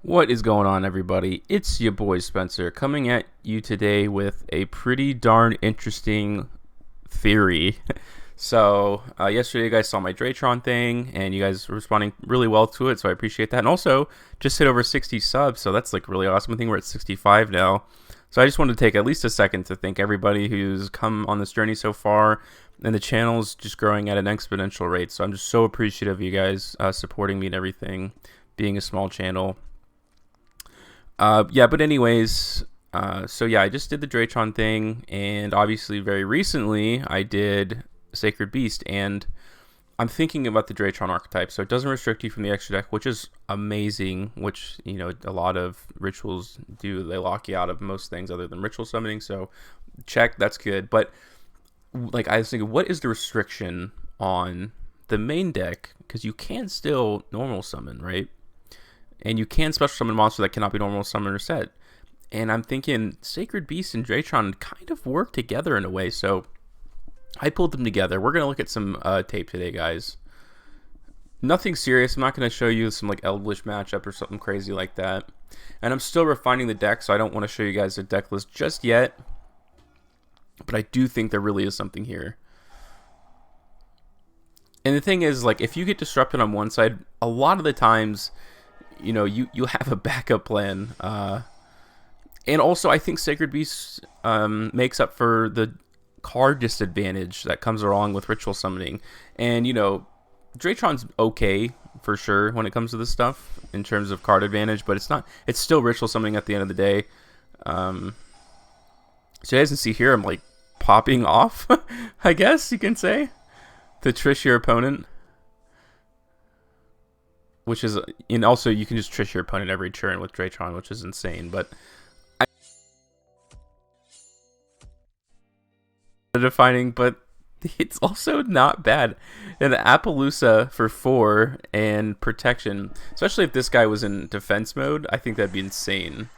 What is going on, everybody? It's your boy Spencer coming at you today with a pretty darn interesting theory. Yesterday you guys saw my Draitron thing, and you guys were responding really well to it, so I appreciate that. And also, just hit over 60 subs, so that's like really awesome. I think we're at 65 now. So I just wanted to take at least a second to thank everybody who's come on this journey so far, and the channel's just growing at an exponential rate. So I'm just so appreciative of you guys supporting me and everything, being a small channel. But anyways, I just did the Draitron thing, and obviously very recently I did Sacred Beast, and I'm thinking about the Draitron archetype, so it doesn't restrict you from the extra deck, which is amazing, which, you know, a lot of rituals do. They lock you out of most things other than ritual summoning, so check, that's good. But, like, I was thinking, what is the restriction on the main deck? Because you can still normal summon, right? And you can special summon a monster that cannot be normal summon or set. And I'm thinking Sacred Beast and Draitron kind of work together in a way, so I pulled them together. We're going to look at some tape today, guys. Nothing serious. I'm not going to show you some like Elvish matchup or something crazy like that. And I'm still refining the deck, so I don't want to show you guys the deck list just yet. But I do think there really is something here. And the thing is, like, if you get disrupted on one side, a lot of the times, you know, you have a backup plan. And also, I think Sacred Beast makes up for the card disadvantage that comes along with ritual summoning. And, you know, Draitron's okay for sure when it comes to this stuff in terms of card advantage, but it's still ritual summoning at the end of the day. So you guys can see here, I'm like popping off, I guess you can say, to trish your opponent. Which is, and also you can just trish your opponent every turn with Draitron, which is insane. But defining, but it's also not bad. And Appaloosa for 4 and protection, especially if this guy was in defense mode, I think that'd be insane.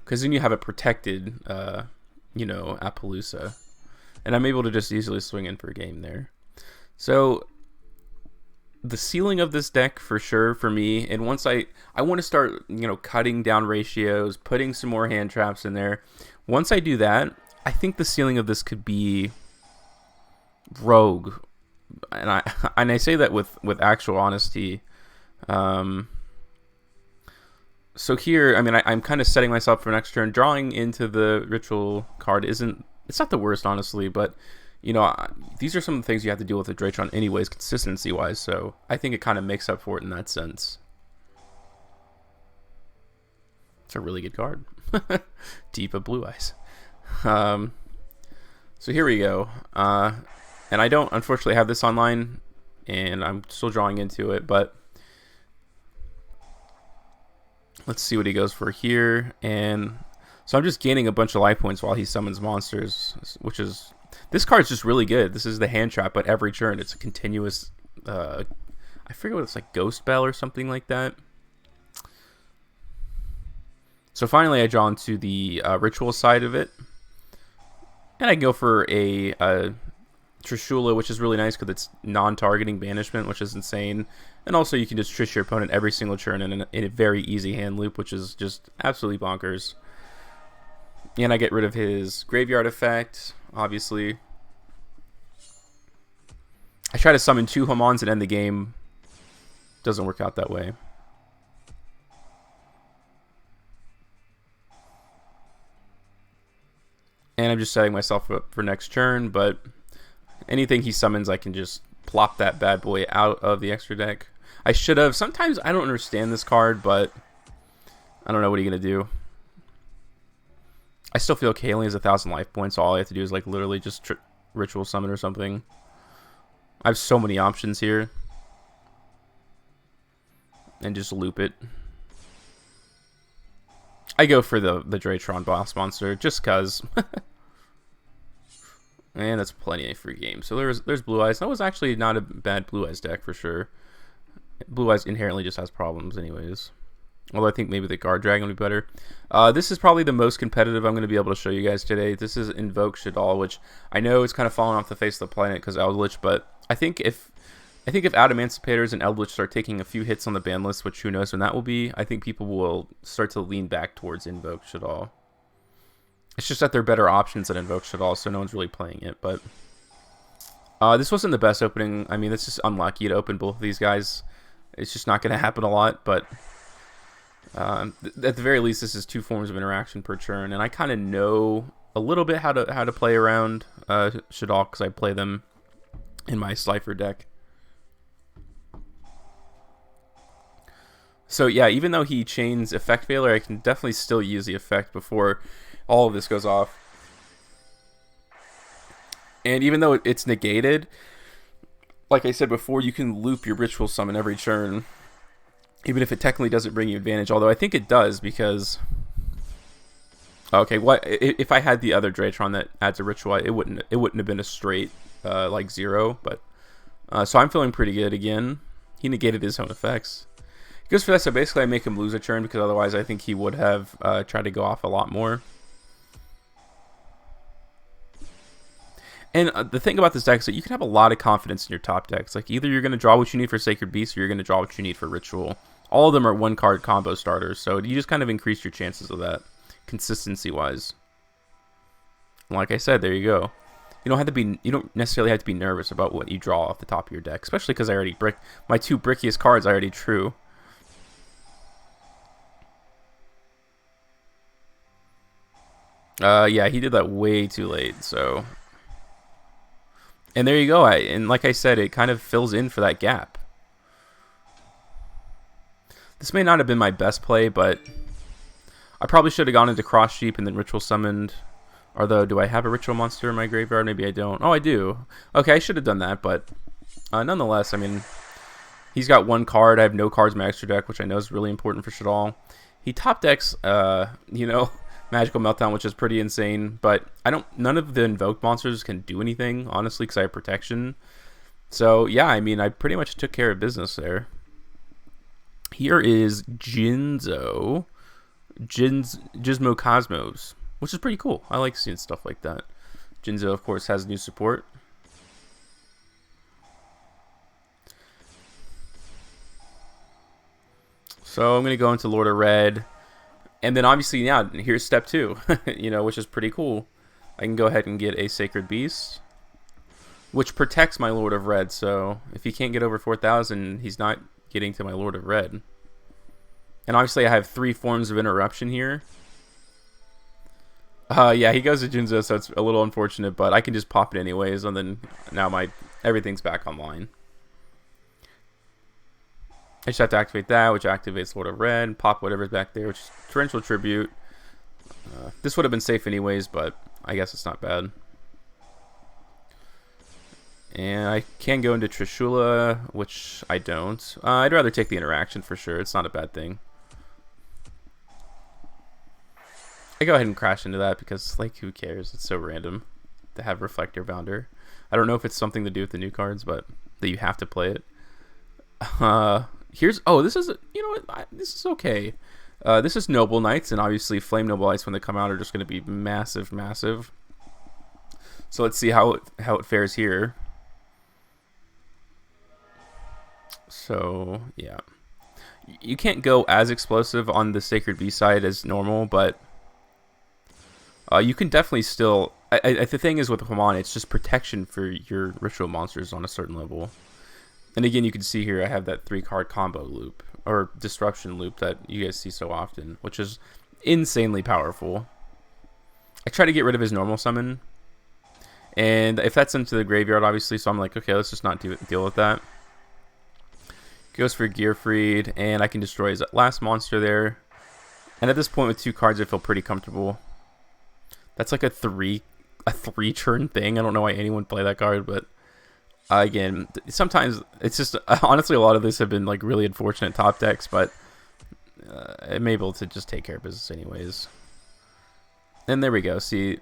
Because then you have a protected, you know, Appaloosa, and I'm able to just easily swing in for a game there. So the ceiling of this deck for sure for me, and once I want to start, you know, cutting down ratios, putting some more hand traps in there. Once I do that, I think the ceiling of this could be Rogue, and I say that with actual honesty. So here, I mean, I'm kind of setting myself for next turn. Drawing into the ritual card it's not the worst, honestly, but you know, these are some of the things you have to deal with Draitron anyways, consistency-wise, so I think it kind of makes up for it in that sense. It's a really good card. Deep of Blue Eyes. So here we go. And I don't, unfortunately, have this online, and I'm still drawing into it, but let's see what he goes for here. And so I'm just gaining a bunch of life points while he summons monsters, which is... This card's just really good. This is the hand trap, but every turn it's a continuous... I forget what it's like, Ghost Bell or something like that. So finally I draw into the ritual side of it. And I go for a Trishula, which is really nice because it's non-targeting banishment, which is insane. And also you can just trish your opponent every single turn in a very easy hand loop, which is just absolutely bonkers. And I get rid of his graveyard effect, obviously. I try to summon 2 Homons and end the game. Doesn't work out that way. And I'm just setting myself up for next turn, but anything he summons, I can just plop that bad boy out of the extra deck. I should have. Sometimes I don't understand this card, but I don't know. What are you going to do? I still feel okay. He only has 1,000 life points, so all I have to do is like literally just ritual summon or something. I have so many options here. And just loop it. I go for the Draitron boss monster just cause. And that's plenty of free game. So there's Blue Eyes. That was actually not a bad Blue Eyes deck for sure. Blue Eyes inherently just has problems anyways. Although I think maybe the Guard Dragon would be better. This is probably the most competitive I'm going to be able to show you guys today. This is Invoked Shaddoll, which I know is kind of falling off the face of the planet because Eldritch, but I think if I think if Adamantipator's and Eldritch start taking a few hits on the ban list, which who knows when that will be, I think people will start to lean back towards Invoked Shaddoll. It's just that they're better options than Invoked Shaddoll, so no one's really playing it. But this wasn't the best opening. I mean, it's just unlucky to open both of these guys. It's just not going to happen a lot, but at the very least, this is 2 forms of interaction per turn, and I kind of know a little bit how to play around Shaddoll because I play them in my Slifer deck. So yeah, even though he chains Effect Veiler, I can definitely still use the effect before all of this goes off. And even though it's negated, like I said before, you can loop your Ritual Summon every turn, even if it technically doesn't bring you advantage. Although I think it does because... Okay, what if I had the other Draitron that adds a Ritual? It wouldn't have been a straight like 0, but so I'm feeling pretty good again. He negated his own effects. He goes for that, so basically I make him lose a turn because otherwise I think he would have tried to go off a lot more. And the thing about this deck is that you can have a lot of confidence in your top decks. Like either you're going to draw what you need for Sacred Beast or you're going to draw what you need for Ritual. All of them are 1-card combo starters, so you just kind of increase your chances of that consistency-wise. Like I said, there you go. You don't necessarily have to be nervous about what you draw off the top of your deck, especially because I already my 2 brickiest cards I already drew. Yeah, he did that way too late, so... And there you go, and like I said, it kind of fills in for that gap. This may not have been my best play, but I probably should have gone into Cross Sheep and then Ritual Summoned. Although, do I have a Ritual Monster in my graveyard? Maybe I don't. Oh, I do. Okay, I should have done that, but nonetheless, I mean, he's got 1 card. I have no cards in my extra deck, which I know is really important for Shaddoll. He top decks, you know... Magical Meltdown, which is pretty insane, but none of the invoked monsters can do anything, honestly, because I have protection. So yeah, I mean, I pretty much took care of business there. Here is Jinzo, Gizmo Cosmos, which is pretty cool. I like seeing stuff like that. Jinzo, of course, has new support. So I'm gonna go into Lord of Red. And then obviously now here's step 2, you know, which is pretty cool. I can go ahead and get a Sacred Beast, which protects my Lord of Red. So if he can't get over 4,000, he's not getting to my Lord of Red. And obviously I have 3 forms of interruption here. Yeah, he goes to Jinzo, so it's a little unfortunate, but I can just pop it anyways, and then now everything's back online. I just have to activate that, which activates Lord of Red, pop whatever's back there, which is Torrential Tribute. This would have been safe anyways, but I guess it's not bad. And I can go into Trishula, which I don't. I'd rather take the interaction for sure. It's not a bad thing. I go ahead and crash into that because, like, who cares? It's so random to have Reflector Bounder. I don't know if it's something to do with the new cards, but that you have to play it. This is, you know what, this is okay. This is Noble Knights, and obviously Flame Noble Knights when they come out are just going to be massive, massive. So let's see how it fares here. So, yeah. You can't go as explosive on the Sacred Beast side as normal, but you can definitely still... the thing is with Hamon, it's just protection for your ritual monsters on a certain level. And again, you can see here I have that 3-card combo loop, or disruption loop that you guys see so often, which is insanely powerful. I try to get rid of his normal summon, and if that's into the graveyard, obviously, so I'm like, okay, let's just not deal with that. Goes for Gearfried, and I can destroy his last monster there. And at this point with 2 cards, I feel pretty comfortable. That's like a 3-turn thing. I don't know why anyone would play that card, but again, sometimes it's just, honestly, a lot of this have been like really unfortunate top decks, but I'm able to just take care of business anyways. And there we go. See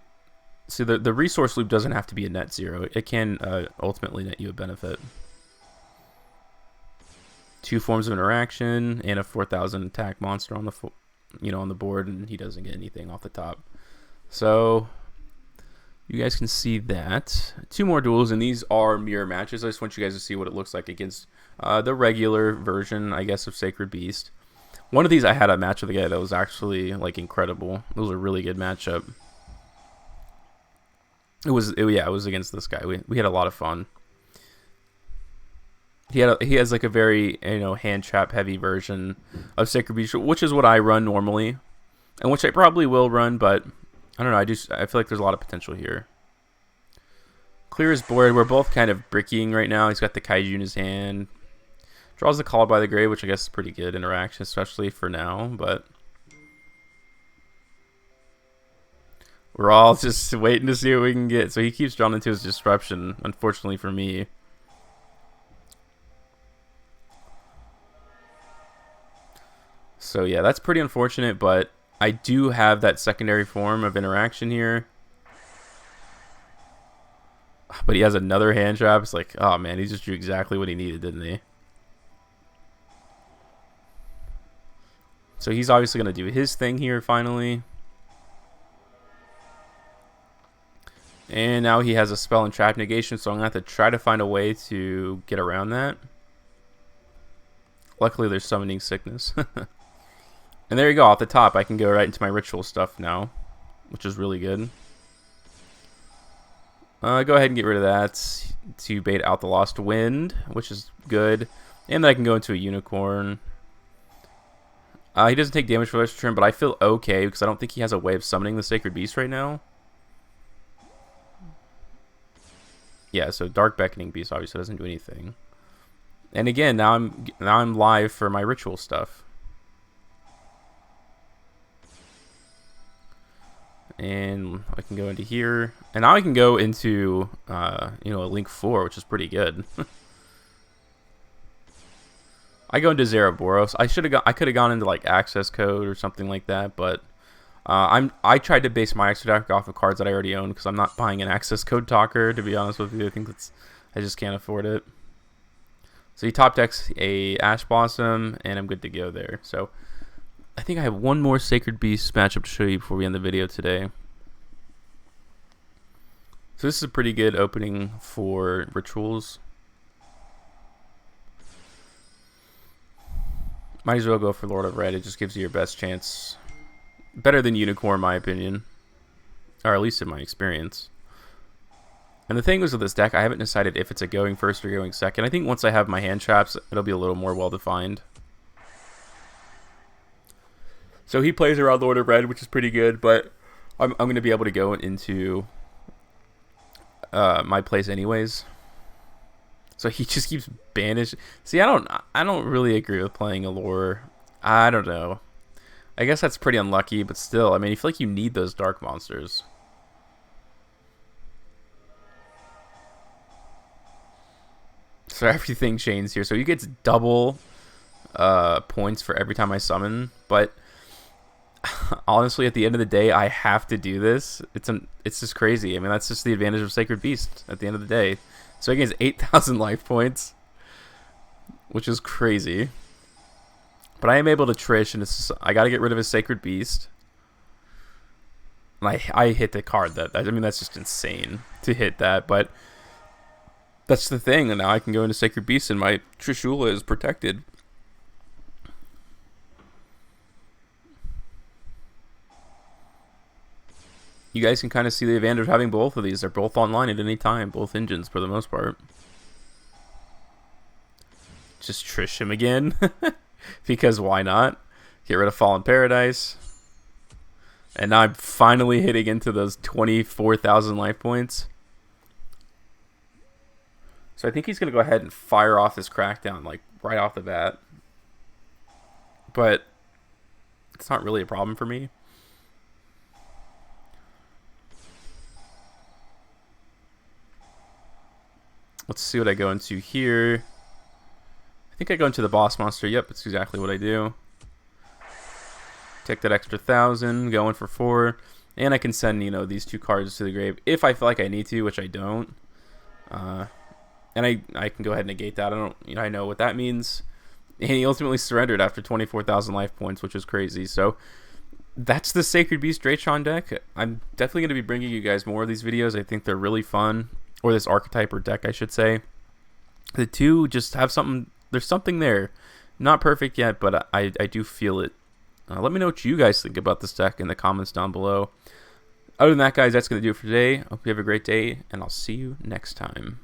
the resource loop doesn't have to be a net 0. It can ultimately net you a benefit. 2 forms of interaction and a 4,000 attack monster on the on the board, and he doesn't get anything off the top. So you guys can see that. 2 more duels, and these are mirror matches. I just want you guys to see what it looks like against the regular version, I guess, of Sacred Beast. One of these I had a match with a guy that was actually like incredible. It was a really good matchup. It was against this guy. We had a lot of fun. He has like a very hand trap heavy version of Sacred Beast, which is what I run normally, and which I probably will run, but I don't know. I feel like there's a lot of potential here. Clear his board. We're both kind of brickying right now. He's got the Kaiju in his hand. Draws the Call by the Grave, which I guess is pretty good interaction, especially for now, but we're all just waiting to see what we can get. So he keeps drawing into his Disruption, unfortunately for me. So yeah, that's pretty unfortunate, but I do have that secondary form of interaction here. But he has another hand trap. It's like, oh man, he just drew exactly what he needed, didn't he? So he's obviously going to do his thing here finally. And now he has a spell and trap negation, so I'm going to have to try to find a way to get around that. Luckily, there's Summoning Sickness. And there you go, off the top, I can go right into my ritual stuff now, which is really good. Go ahead and get rid of that to bait out the Lost Wind, which is good. And then I can go into a Unicorn. He doesn't take damage for this turn, but I feel okay because I don't think he has a way of summoning the Sacred Beast right now. Yeah, so Dark Beckoning Beast obviously doesn't do anything. And again, now I'm live for my ritual stuff. And I can go into here, and now I can go into a Link 4, which is pretty good. I go into Zeraboros. I could have gone into like Access Code or something like that, but I tried to base my extra deck off of cards that I already own because I'm not buying an Access Code Talker, to be honest with you. I just can't afford it. So he top decks a Ash Blossom, and I'm good to go there. So I think I have one more Sacred Beast matchup to show you before we end the video today. So this is a pretty good opening for rituals. Might as well go for Lord of Red. It just gives you your best chance. Better than Unicorn, in my opinion. Or at least in my experience. And the thing is with this deck, I haven't decided if it's a going first or going second. I think once I have my hand traps, it'll be a little more well-defined. So he plays around Lord of Red, which is pretty good, but I'm going to be able to go into my place anyways. So he just keeps banishing. See, I don't really agree with playing Allure. I don't know. I guess that's pretty unlucky, but still, I mean, I feel like you need those dark monsters. So everything changed here. So he gets double points for every time I summon, but honestly, at the end of the day, I have to do this. It's just crazy. I mean, that's just the advantage of Sacred Beast at the end of the day. So he gets 8,000 life points, which is crazy. But I am able to Trish, and I got to get rid of his Sacred Beast. And I hit the card. I mean, that's just insane to hit that. But that's the thing. And now I can go into Sacred Beast, and my Trishula is protected. You guys can kind of see the advantage of having both of these. They're both online at any time, both engines for the most part. Just Trish him again, because why not? Get rid of Fallen Paradise. And now I'm finally hitting into those 24,000 life points. So I think he's going to go ahead and fire off his Crackdown, like, right off the bat. But it's not really a problem for me. Let's see what I go into here. I think I go into the boss monster. Yep, that's exactly what I do. Take that extra 1,000, go in for 4, and I can send these 2 cards to the grave if I feel like I need to, which I don't. And I can go ahead and negate that. I know what that means. And he ultimately surrendered after 24,000 life points, which is crazy. So that's the Sacred Beast Draitron deck. I'm definitely going to be bringing you guys more of these videos. I think they're really fun, or this archetype or deck, I should say. The two just have something. There's something there. Not perfect yet, but I do feel it. Let me know what you guys think about this deck in the comments down below. Other than that, guys, that's going to do it for today. Hope you have a great day, and I'll see you next time.